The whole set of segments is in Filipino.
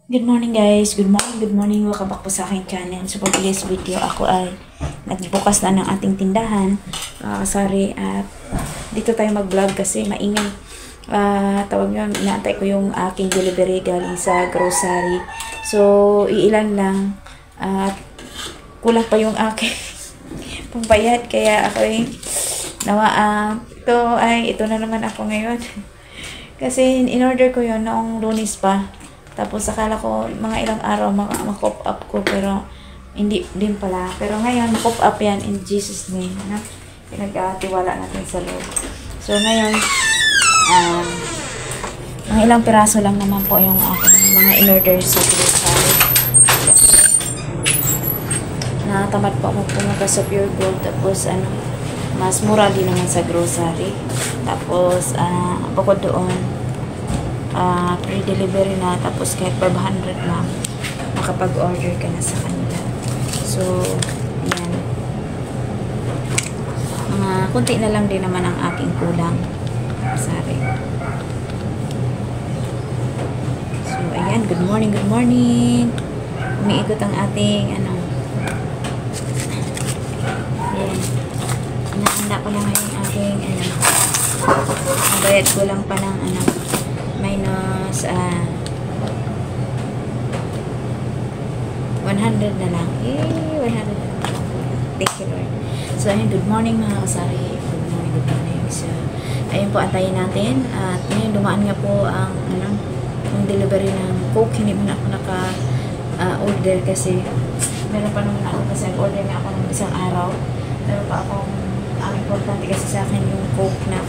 Good morning guys, good morning, welcome back po sa aking channel. So for today's video, ako ay nagbukas na ng ating tindahan, kasari, at dito tayo mag-vlog kasi maingay. Tawag yun, inaantay ko yung aking delivery galing sa grocery. So iilan lang, at kulang pa yung aking pambayad, kaya ako ay ito na naman ako ngayon. Kasi in-order ko yun noong Lunes pa. Tapos akala ko mga ilang araw ma-cop up ko, pero hindi din pala. Pero ngayon ma-cop up yan in Jesus name. Pinagkatiwala natin sa Lord. So ngayon, mga ilang piraso lang naman po yung aking mga in-order sa grocery. Natamad po ako pumunta sa Pure Gold. Tapos mas mura din naman sa grocery. Tapos bukod doon, pre-delivery na, tapos kahit 500 lang makapag-order ka na sa kanila. So yan, mga kunti na lang din naman ang aking kulang. Sorry. So ayan, good morning, umiikot ang ating ayan, nahanda ko lang yung aking bayad ko lang pa ng minus 100 na lang. 100 na lang. Thank you, Lord. So, ayun, good morning mga kasari. Good morning. So, ayun po, antayin natin. At ngayon, dumaan nga po ang yung delivery ng Coke. Hindi mo na ako naka-order kasi meron pa naman ako, kasi order na ako ng isang araw. Meron pa akong ang importante kasi sa akin yung Coke na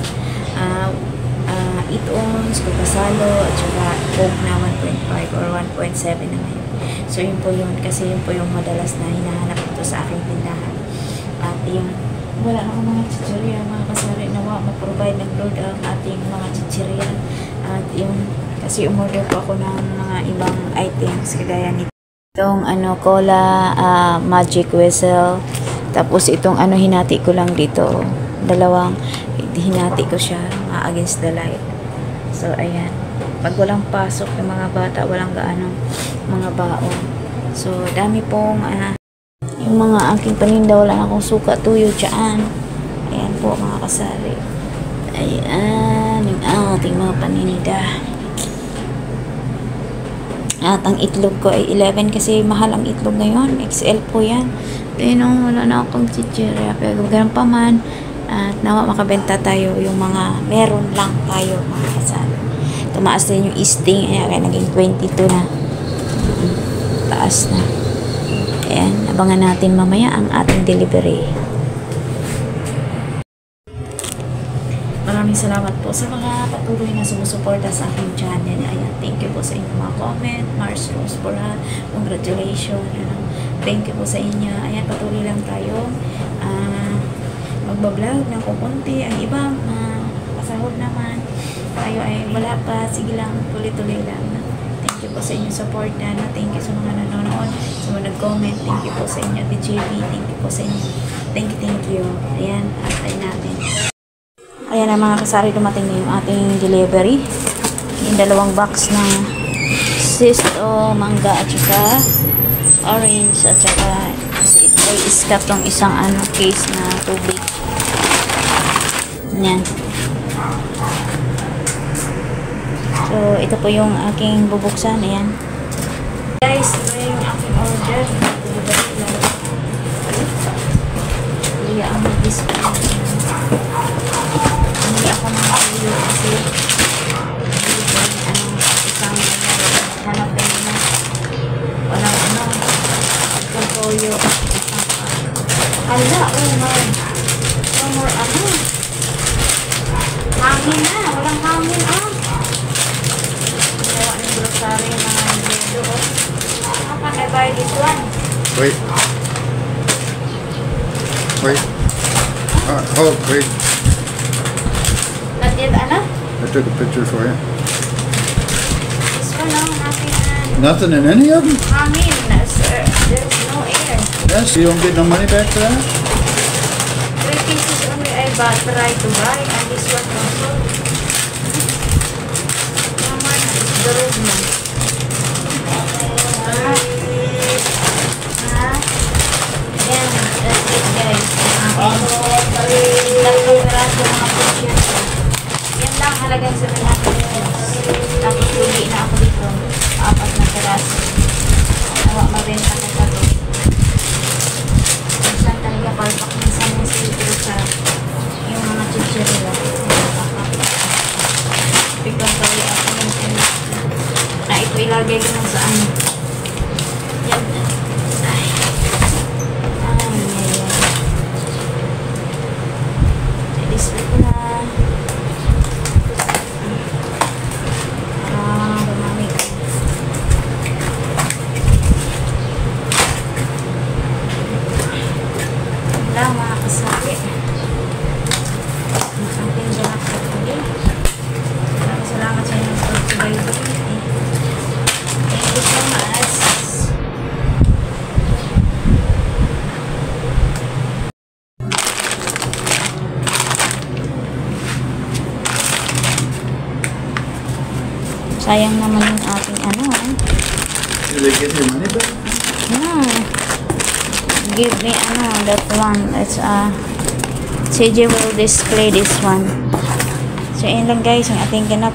8 ounce, Coca-Salo, at saka Coke na 1.5 or 1.7 na ngayon. So, yun po yun. Kasi yun po yung madalas na hinahanap ito sa aking tindahan. At yung, wala na akong mga chichirya, mga kasari, nawa, mag-provide ng Lord ang ating mga chichirya. At yung, kasi umorder po ako ng mga ibang items, kagaya nito. Itong, cola, magic whistle. Tapos, itong, hinati ko lang dito. Dalawang, hinati ko siya, against the light. So, ayan. Pag walang pasok yung mga bata, walang gaano mga baon. So, dami pong, yung mga aking paninda, wala na akong suka, tuyo, tsaan. Ayan po, mga kasari. Ayan, yung ating mga paninda. At ang itlog ko ay 11 kasi mahal ang itlog ngayon. XL po yan. Then, wala na akong chichirya. Pero ganun pa man, at nawa makabenta tayo yung mga meron lang tayo, mga kasali. Tumaas din yung isting, kaya naging 22 na. Taas na. Ayan, abangan natin mamaya ang ating delivery. Maraming salamat po sa mga patuloy na sumusuporta sa aking channel. Ayan, thank you po sa inyong mga comment. Mars Rose Boran, congratulations. Thank you po sa inyo. Ayan, patuloy lang tayo. Magbablog ng kukunti. Ang iba, pasahod naman. Tayo ay wala pa. Sige lang, tuloy-tuloy lang. Thank you po sa inyong support na. Thank you sa mga nanonood, sa mga nag-comment. Thank you po sa inyo. TJB, thank you po sa inyo. Thank you. Ayan, atay natin. Ayan na mga kasari, dumating na yung ating delivery. Yung dalawang box na sisto, mangga, at saka orange, at saka ay iskat tong isang case na tubig. Yan. So, ito po yung aking bubuksan. Ayan. Guys, ito yung aking order. Hindi ako mag-discount. Hindi ako mag-discount kasi isang hanap din na walang pagkoyo. Hala, oh my. No more hangin na. Walang hangin, Gawa ng grocery yung mga video, How can I buy this one? Wait. Wait. Wait. Not yet, I took a picture for you. This one, nothing. Nothing in any of them? Hangin, sir. There's no air. Yes, you don't get no money back for that? 3 pieces only I try to buy, and this one also. Naman, the road na. ilagay ko lang sa ano. Yan. Ay. Ay, ay. I-display ko na. Dumami ka. Wala, mga kasali. Ang ating jacket ulit. Salamat sa inyong pag-subscribe. Thank you so much. Sayang naman yung ating ano. Did they get your money back? Yeah. Give me ano, that one. It's CJ will display this one. So, yun lang guys, yung ating ganap.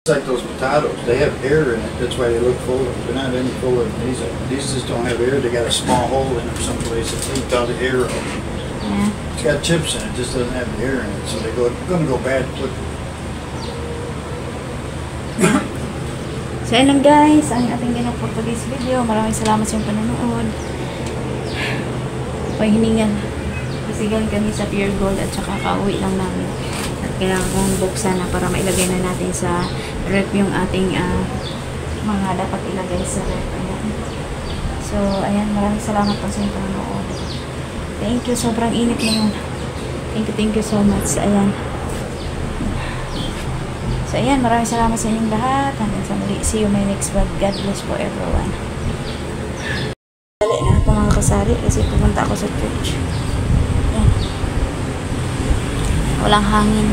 It's like those potatoes. They have air in it. That's why they look fuller. They're not any fuller than these are. These just don't have air. They got a small hole in them someplace that leaked all the air out. Yeah. It's got chips in it. Just doesn't have the air in it. So they're going to go bad quick. So, yun lang guys, ang ating ganap for today's video. Maraming salamat sa inyong panonood. Pahiningan. Kasigan kami sa Pure Gold at saka kauwi lang namin. At kailangan kong buksan na para mailagay na natin sa rep yung ating mga dapat ilagay sa rep. Ayan. So, ayan, maraming salamat po sa inyong panonood. Thank you, sobrang init ngayon. Thank you so much. Ayan. So, ayan, maraming salamat sa inyong lahat. Hanggang sa muli. See you my next vlog. God bless po everyone. Dali na ako mga kasari kasi pupunta ako sa church. Ayan. Walang hangin.